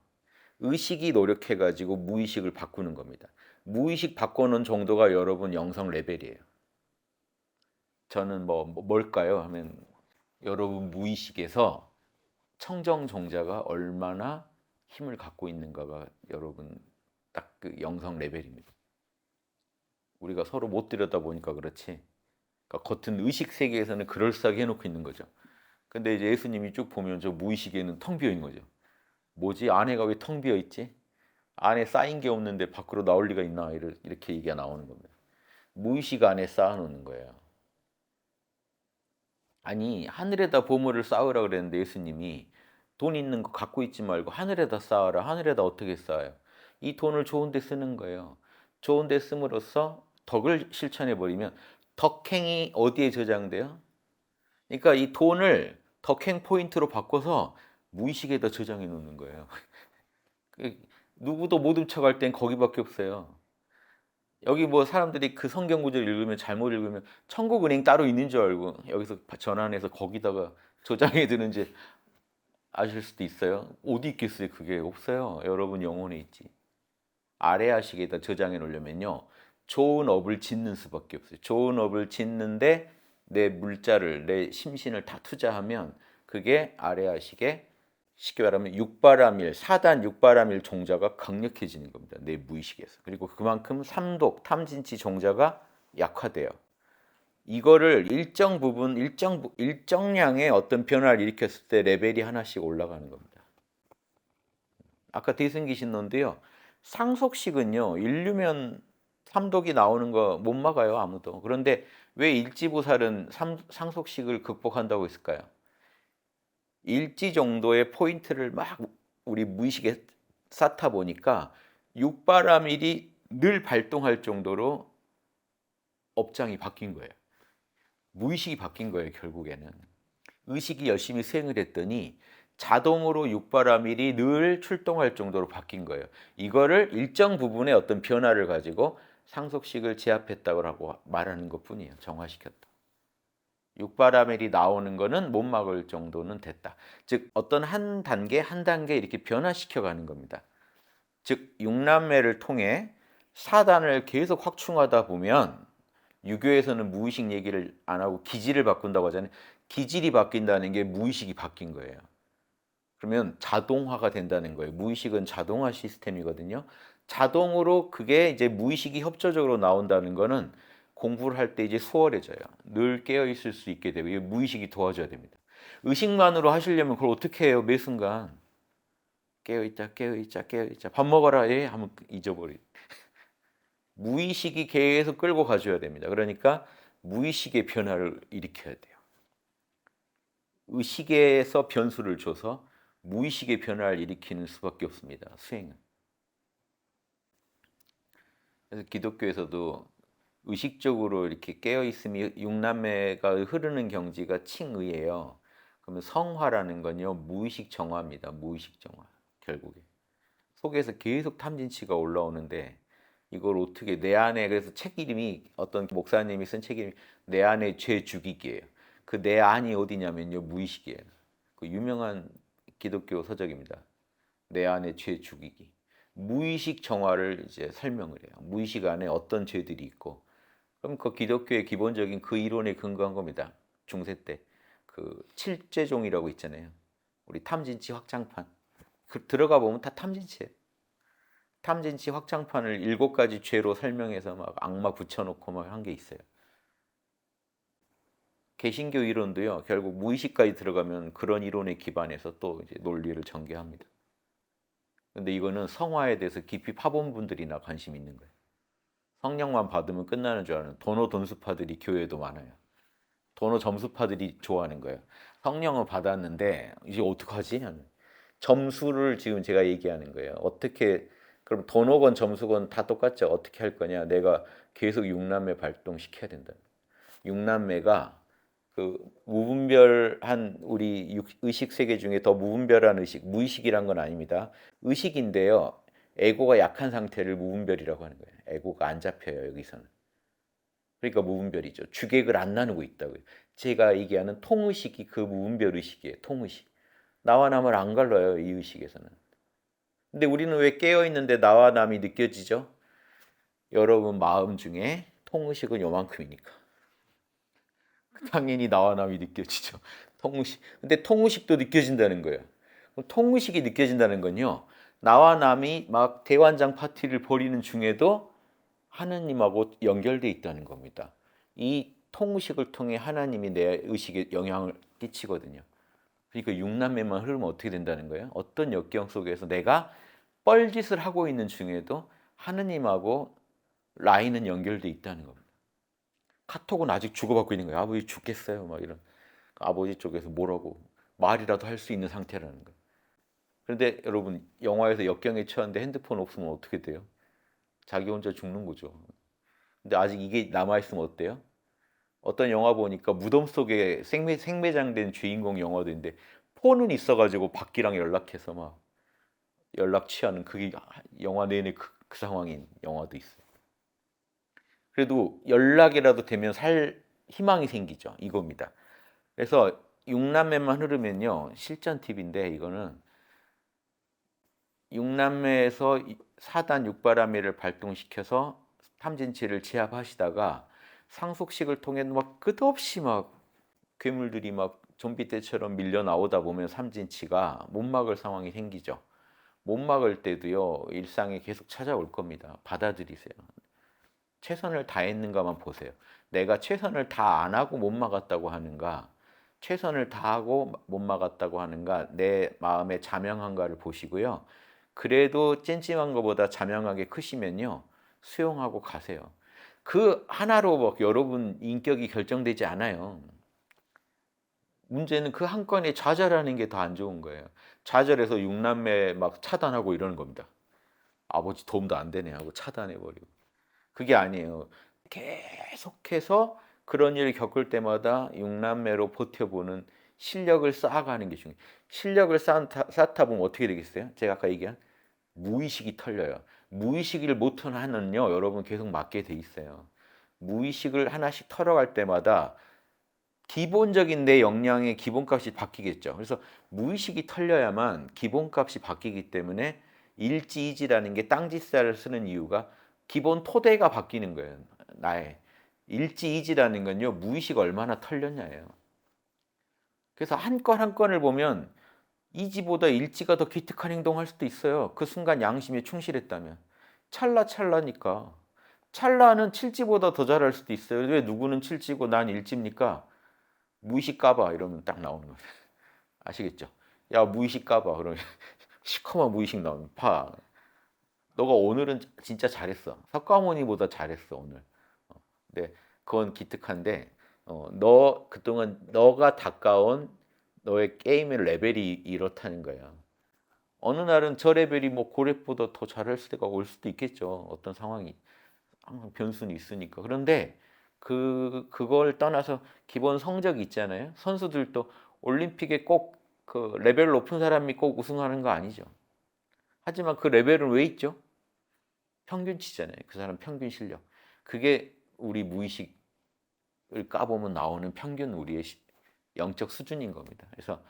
의식이 노력해가지고 무의식을 바꾸는 겁니다. 무의식 바꾸는 정도가 여러분 영성 레벨이에요. 저는 뭘까요? 하면 여러분 무의식에서 청정 종자가 얼마나 힘을 갖고 있는가가 여러분 딱 그 영성 레벨입니다. 우리가 서로 못 들여다보니까 그렇지. 그러니까 겉은 의식 세계에서는 그럴싸하게 해놓고 있는 거죠. 근데 이제 예수님이 쭉 보면 저 무의식에는 텅 비어 있는 거죠. 뭐지? 안에가 왜 텅 비어 있지? 안에 쌓인 게 없는데 밖으로 나올 리가 있나? 이렇게 얘기가 나오는 겁니다. 무의식 안에 쌓아놓는 거예요. 아니 하늘에다 보물을 쌓으라 그랬는데 예수님이 돈 있는 거 갖고 있지 말고 하늘에다 쌓아라. 하늘에다 어떻게 쌓아요? 이 돈을 좋은 데 쓰는 거예요. 좋은 데 씀으로써 덕을 실천해 버리면 덕행이 어디에 저장돼요? 그러니까 이 돈을 덕행 포인트로 바꿔서 무의식에다 저장해 놓는 거예요. 누구도 못 훔쳐갈 땐 거기밖에 없어요. 여기 뭐 사람들이 그 성경 구절 읽으면 잘못 읽으면 천국은행 따로 있는 줄 알고 여기서 전환해서 거기다가 저장해 두는지 아실 수도 있어요. 어디 있겠어요? 그게 없어요. 여러분 영혼에 있지. 아래아식에다 저장해 놓으려면요. 좋은 업을 짓는 수밖에 없어요. 좋은 업을 짓는데 내 물자를 내 심신을 다 투자하면 그게 아래아식에 쉽게 말하면 육바라밀, 사단 육바라밀 종자가 강력해지는 겁니다. 내 무의식에서. 그리고 그만큼 삼독, 탐진치 종자가 약화돼요. 이거를 일정 부분, 일정량의 어떤 변화를 일으켰을 때 레벨이 하나씩 올라가는 겁니다. 아까 대승기신론인데요. 상속식은요. 인류면 삼독이 나오는 거 못 막아요. 아무도. 그런데 왜 일지보살은 상속식을 극복한다고 했을까요? 일지 정도의 포인트를 막 우리 무의식에 쌓다 보니까 육바라밀이 늘 발동할 정도로 업장이 바뀐 거예요. 무의식이 바뀐 거예요, 결국에는. 의식이 열심히 수행을 했더니 자동으로 육바라밀이 늘 출동할 정도로 바뀐 거예요. 이거를 일정 부분의 어떤 변화를 가지고 상속식을 제압했다고 하고 말하는 것뿐이에요. 정화시켰다. 육바라밀이 나오는 거는 못 막을 정도는 됐다. 즉 어떤 한 단계 한 단계 이렇게 변화시켜 가는 겁니다. 즉 육남매를 통해 사단을 계속 확충하다 보면 유교에서는 무의식 얘기를 안 하고 기질을 바꾼다고 하잖아요. 기질이 바뀐다는 게 무의식이 바뀐 거예요. 그러면 자동화가 된다는 거예요. 무의식은 자동화 시스템이거든요. 자동으로 그게 이제 무의식이 협조적으로 나온다는 거는 공부를 할 때 이제 수월해져요. 늘 깨어 있을 수 있게 되고 무의식이 도와줘야 됩니다. 의식만으로 하시려면 그걸 어떻게 해요? 매 순간 깨어 있자, 깨어 있자, 깨어 있자. 밥 먹어라, 예, 하면 잊어버리. 무의식이 계속 끌고 가줘야 됩니다. 그러니까 무의식의 변화를 일으켜야 돼요. 의식에서 변수를 줘서 무의식의 변화를 일으키는 수밖에 없습니다. 수행은. 그래서 기독교에서도 의식적으로 이렇게 깨어 있음이 육남매가 흐르는 경지가 칭의예요. 그러면 성화라는 건요, 무의식 정화입니다. 무의식 정화. 결국에. 속에서 계속 탐진치가 올라오는데 이걸 어떻게 내 안에, 그래서 책 이름이 어떤 목사님이 쓴 책 이름이 내 안의 죄 죽이기예요. 그 내 안이 어디냐면요, 무의식이에요. 그 유명한 기독교 서적입니다. 내 안의 죄 죽이기. 무의식 정화를 이제 설명을 해요. 무의식 안에 어떤 죄들이 있고. 그럼 그 기독교의 기본적인 그 이론에 근거한 겁니다. 중세 때 그 칠죄종이라고 있잖아요. 우리 탐진치 확장판. 그 들어가 보면 다 탐진치예요. 탐진치 확장판을 7가지 죄로 설명해서 막 악마 붙여놓고 막 한 게 있어요. 개신교 이론도요, 결국 무의식까지 들어가면 그런 이론에 기반해서 또 이제 논리를 전개합니다. 근데 이거는 성화에 대해서 깊이 파본 분들이나 관심 있는 거예요. 성령만 받으면 끝나는 줄 아는 도노 돈수파들이 교회에도 많아요. 도노 점수파들이 좋아하는 거예요. 성령을 받았는데 이제 어떡하지? 점수를 지금 제가 얘기하는 거예요. 어떻게, 그럼 도노건 점수건 다 똑같죠. 어떻게 할 거냐? 내가 계속 육남매 발동시켜야 된다. 육남매가 그 무분별한 우리 의식 세계 중에 더 무분별한 의식, 무의식이란 건 아닙니다. 의식인데요. 에고가 약한 상태를 무분별이라고 하는 거예요. 에고가 안 잡혀요, 여기서는. 그러니까 무분별이죠. 주객을 안 나누고 있다고요. 제가 얘기하는 통의식이 그 무분별 의식이에요. 통의식. 나와 남을 안 갈라요, 이 의식에서는. 근데 우리는 왜 깨어 있는데 나와 남이 느껴지죠? 여러분 마음 중에 통의식은 요만큼이니까. 당연히 나와 남이 느껴지죠. 통의식. 근데 통의식도 느껴진다는 거예요. 통의식이 느껴진다는 건요, 나와 남이 막 대환장 파티를 벌이는 중에도 하나님하고 연결돼 있다는 겁니다. 이 통의식을 통해 하나님이 내 의식에 영향을 끼치거든요. 그러니까 육남매만 흐르면 어떻게 된다는 거예요? 어떤 역경 속에서 내가 뻘짓을 하고 있는 중에도 하느님하고 라인은 연결돼 있다는 겁니다. 카톡은 아직 주고받고 있는 거예요. 아버지 죽겠어요. 막 이런. 아버지 쪽에서 뭐라고 말이라도 할 수 있는 상태라는 거예요. 그런데 여러분, 영화에서 역경에 처한데 핸드폰 없으면 어떻게 돼요? 자기 혼자 죽는 거죠. 근데 아직 이게 남아있으면 어때요? 어떤 영화 보니까 무덤 속에 생매장된 주인공 영화도 있는데 폰은 있어가지고 밖이랑 연락해서 막 연락 취하는, 그게 영화 내내 그 상황인 영화도 있어요. 그래도 연락이라도 되면 살 희망이 생기죠. 이겁니다. 그래서 육남매만 흐르면요, 실전 팁인데, 이거는 육남매에서 사단 육바라밀을 발동시켜서 탐진치를 제압하시다가 상속식을 통해 막 끝없이 막 괴물들이 막 좀비 떼처럼 밀려 나오다 보면 삼진치가 못 막을 상황이 생기죠. 못 막을 때도요, 일상에 계속 찾아올 겁니다. 받아들이세요. 최선을 다했는가만 보세요. 내가 최선을 다 안 하고 못 막았다고 하는가, 최선을 다하고 못 막았다고 하는가, 내 마음의 자명한가를 보시고요. 그래도 찜찜한 것보다 자명하게 크시면요, 수용하고 가세요. 그 하나로 막 여러분 인격이 결정되지 않아요. 문제는 그 한 건에 좌절하는 게 더 안 좋은 거예요. 좌절해서 육남매 막 차단하고 이러는 겁니다. 아버지 도움도 안 되네 하고 차단해버리고. 그게 아니에요. 계속해서 그런 일을 겪을 때마다 육남매로 버텨보는 실력을 쌓아가는 게 중요해요. 실력을 쌓다 보면 어떻게 되겠어요? 제가 아까 얘기한 무의식이 털려요. 무의식을 못 하는요, 여러분 계속 맞게 돼 있어요. 무의식을 하나씩 털어갈 때마다 기본적인 내 역량의 기본값이 바뀌겠죠. 그래서 무의식이 털려야만 기본값이 바뀌기 때문에 일지이지라는 게 땅짓살을 쓰는 이유가 기본 토대가 바뀌는 거예요. 나의 일지이지라는 건요, 무의식 얼마나 털렸냐예요. 그래서 한 건 한 건을 보면 이지보다 일지가 더 기특한 행동할 수도 있어요. 그 순간 양심에 충실했다면. 찰나니까. 찰나는 칠지보다 더 잘할 수도 있어요. 왜 누구는 칠지고 난 일지입니까? 무의식 까봐 이러면 딱 나오는 거예요. 아시겠죠? 야, 무의식 까봐 그러면 시커먼 무의식 나오면 파. 너가 오늘은 진짜 잘했어. 석가모니보다 잘했어 오늘. 근데 그건 기특한데, 너 그동안 너가 닦아온 너의 게임의 레벨이 이렇다는 거야. 어느 날은 저 레벨이 뭐 고렙보다 더 잘할 때가 올 수도 있겠죠. 어떤 상황이 항상 변수는 있으니까. 그런데 그걸 떠나서 기본 성적이 있잖아요. 선수들도 올림픽에 꼭 그 레벨 높은 사람이 꼭 우승하는 거 아니죠. 하지만 그 레벨은 왜 있죠? 평균치잖아요. 그 사람 평균 실력. 그게 우리 무의식을 까보면 나오는 평균 우리의 영적 수준인 겁니다. 그래서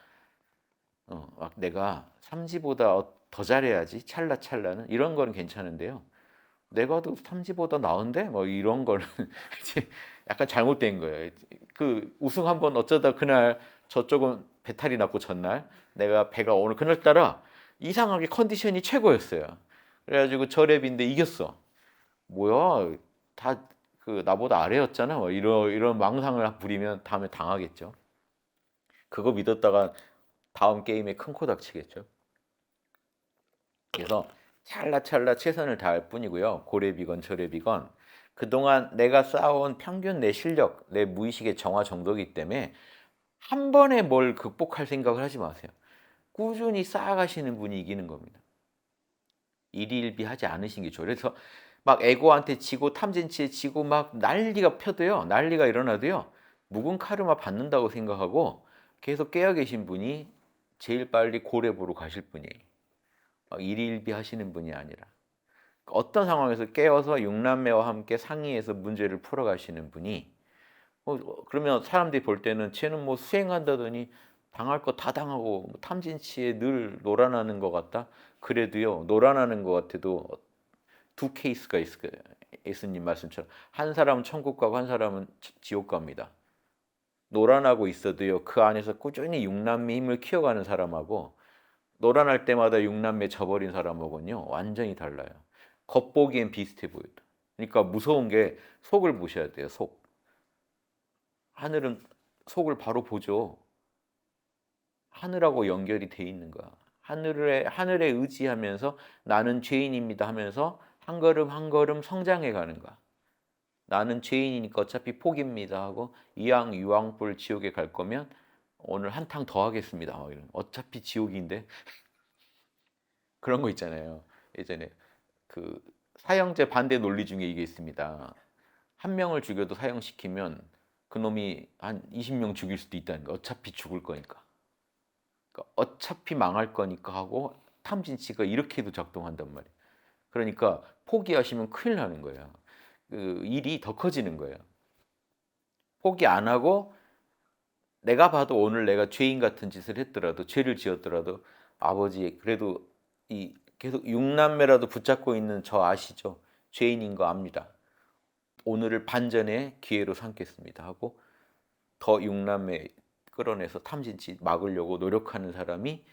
막 내가 삼지보다 더 잘해야지 찰나찰나는 이런 거는 괜찮은데요. 내가 더 삼지보다 나은데 뭐 이런 거는 이제 약간 잘못된 거예요. 그 우승 한번 어쩌다 그날 저쪽은 배탈이 났고 전날 내가 배가 오늘 그날따라 이상하게 컨디션이 최고였어요. 그래가지고 저랩인데 이겼어. 뭐야 다 그 나보다 아래였잖아. 뭐 이런 망상을 부리면 다음에 당하겠죠. 그거 믿었다가 다음 게임에 큰 코 닥치겠죠. 그래서 찰나찰나 최선을 다할 뿐이고요. 고래비건 저래비건 그동안 내가 쌓아온 평균 내 실력, 내 무의식의 정화 정도이기 때문에 한 번에 뭘 극복할 생각을 하지 마세요. 꾸준히 쌓아가시는 분이 이기는 겁니다. 일희일비하지 않으신 게 좋아요. 그래서 막 에고한테 지고 탐진치에 지고 막 난리가 펴도요. 난리가 일어나도요. 묵은 카르마 받는다고 생각하고 계속 깨어 계신 분이 제일 빨리 고렙으로 가실 분이에요. 일희일비 하시는 분이 아니라 어떤 상황에서 깨어서 육남매와 함께 상의해서 문제를 풀어가시는 분이 그러면 사람들이 볼 때는 쟤는 뭐 수행한다더니 당할 거 다 당하고 탐진치에 늘 놀아나는 것 같다. 그래도요 놀아나는 것 같아도 두 케이스가 있을 거예요. 예수님 말씀처럼 한 사람은 천국 가고 한 사람은 지옥 갑니다. 놀아나고 있어도요 그 안에서 꾸준히 육남매 힘을 키워가는 사람하고 놀아날 때마다 육남매 져버린 사람하고는요 완전히 달라요. 겉보기엔 비슷해 보여도. 그러니까 무서운 게 속을 보셔야 돼요. 속. 하늘은 속을 바로 보죠. 하늘하고 연결이 돼 있는 거야. 하늘에 의지하면서 나는 죄인입니다 하면서 한 걸음 한 걸음 성장해 가는 거야. 나는 죄인이니까 어차피 복입니다 하고 이왕 유황불 지옥에 갈 거면 오늘 한탕 더 하겠습니다. 어차피 지옥인데 그런 거 있잖아요. 예전에 그 사형제 반대 논리 중에 이게 있습니다. 한 명을 죽여도 사형시키면 그놈이 한 20명 죽일 수도 있다는 거. 어차피 죽을 거니까. 그러니까 어차피 망할 거니까 하고 탐진치가 이렇게도 작동한단 말이에요. 그러니까 포기하시면 큰일 나는 거예요. 그 일이 더 커지는 거예요. 포기 안 하고 내가 봐도 오늘 내가 죄인 같은 짓을 했더라도 죄를 지었더라도 아버지 그래도 이 계속 육남매라도 붙잡고 있는 저 아시죠? 죄인인 거 압니다. 오늘을 반전의 기회로 삼겠습니다 하고 더 육남매 끌어내서 탐진치 막으려고 노력하는 사람이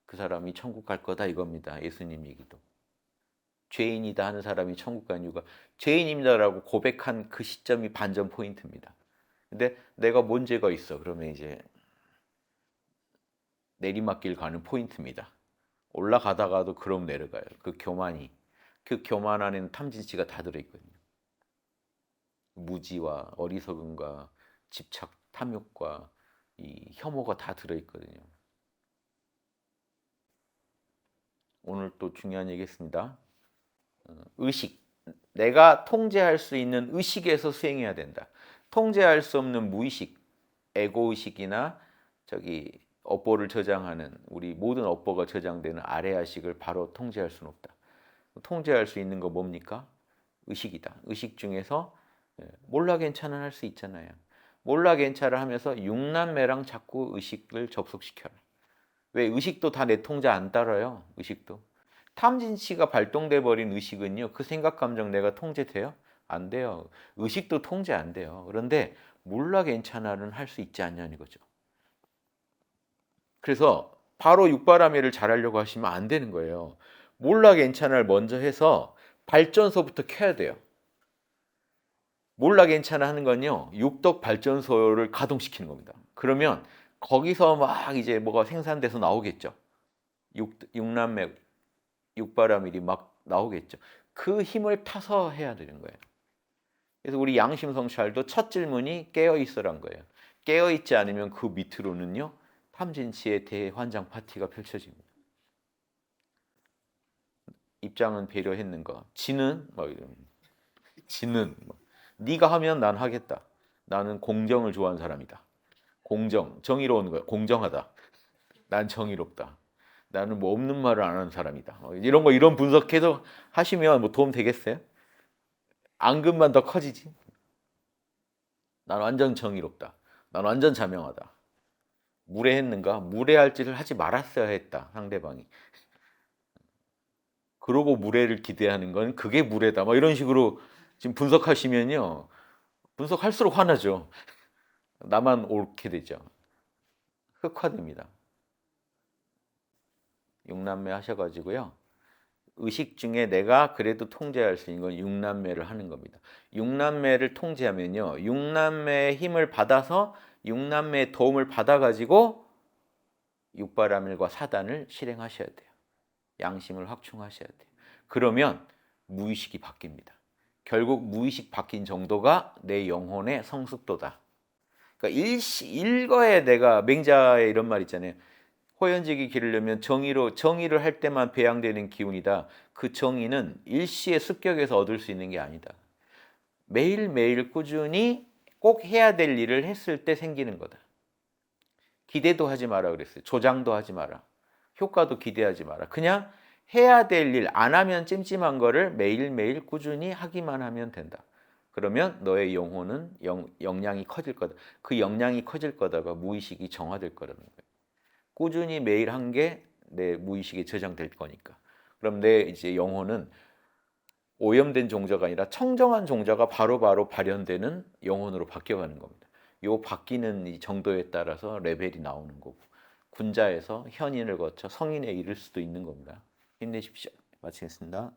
그 사람이 천국 갈 거다 이겁니다. 예수님 얘기도. 죄인이다 하는 사람이 천국 간 이유가 죄인입니다라고 고백한 그 시점이 반전 포인트입니다. 근데 내가 뭔 죄가 있어? 그러면 이제 내리막길 가는 포인트입니다. 올라가다가도 그럼 내려가요. 그 교만 안에는 탐진치가 다 들어있거든요. 무지와 어리석음과 집착, 탐욕과 이 혐오가 다 들어있거든요. 오늘 또 중요한 얘기했습니다. 의식. 내가 통제할 수 있는 의식에서 수행해야 된다. 통제할 수 없는 무의식, 에고의식이나 저기 업보를 저장하는 우리 모든 업보가 저장되는 아래아식을 바로 통제할 수는 없다. 통제할 수 있는 거 뭡니까? 의식이다. 의식 중에서 몰라 괜찮아 할 수 있잖아요. 몰라 괜찮아 하면서 육남매랑 자꾸 의식을 접속시켜라. 왜 의식도 다 내 통제 안 따라요. 의식도. 탐진치가 발동돼 버린 의식은요. 그 생각 감정 내가 통제돼요? 안 돼요. 의식도 통제 안 돼요. 그런데 몰라 괜찮아는 할 수 있지 않냐는 거죠. 그래서 바로 육바라밀을 잘하려고 하시면 안 되는 거예요. 몰라 괜찮아를 먼저 해서 발전소부터 켜야 돼요. 몰라 괜찮아 하는 건요. 육덕 발전소를 가동시키는 겁니다. 그러면 거기서 막 이제 뭐가 생산돼서 나오겠죠. 육남매 육바라밀이 막 나오겠죠. 그 힘을 타서 해야 되는 거예요. 그래서 우리 양심성찰도 첫 질문이 깨어 있어란 거예요. 깨어 있지 않으면 그 밑으로는요. 탐진치의 대환장 파티가 펼쳐집니다. 입장은 배려했는가? 지는 막 이런. 지는 네가 하면 난 하겠다. 나는 공정을 좋아하는 사람이다. 정의로운 거야. 공정하다. 난 정의롭다. 나는 뭐 없는 말을 안 하는 사람이다. 이런 거 이런 분석해서 하시면 뭐 도움 되겠어요? 앙금만 더 커지지. 난 완전 정의롭다. 난 완전 자명하다. 무례했는가? 무례할 짓을 하지 말았어야 했다. 상대방이. 그러고 무례를 기대하는 건 그게 무례다. 뭐 이런 식으로 지금 분석하시면요. 분석할수록 화나죠. 나만 옳게 되죠. 흑화됩니다. 육남매 하셔가지고요. 의식 중에 내가 그래도 통제할 수 있는 건 육남매를 하는 겁니다. 육남매를 통제하면요. 육남매의 힘을 받아서 육남매의 도움을 받아가지고 육바라밀과 사단을 실행하셔야 돼요. 양심을 확충하셔야 돼요. 그러면 무의식이 바뀝니다. 결국 무의식 바뀐 정도가 내 영혼의 성숙도다. 그러니까 일거에 내가 맹자의 이런 말 있잖아요. 호연직이 기르려면 정의를 할 때만 배양되는 기운이다. 그 정의는 일시의 습격에서 얻을 수 있는 게 아니다. 매일매일 꾸준히 꼭 해야 될 일을 했을 때 생기는 거다. 기대도 하지 마라 그랬어요. 조장도 하지 마라. 효과도 기대하지 마라. 그냥 해야 될 일, 안 하면 찜찜한 거를 매일매일 꾸준히 하기만 하면 된다. 그러면 너의 영혼은 역량이 커질 거다. 그 역량이 커질 거다가 무의식이 정화될 거라는 거예요. 꾸준히 매일 한 게 내 무의식에 저장될 거니까. 그럼 내 이제 영혼은 오염된 종자가 아니라 청정한 종자가 바로바로 발현되는 영혼으로 바뀌어가는 겁니다. 요 바뀌는 이 정도에 따라서 레벨이 나오는 거고 군자에서 현인을 거쳐 성인에 이를 수도 있는 겁니다. 힘내십시오. 마치겠습니다.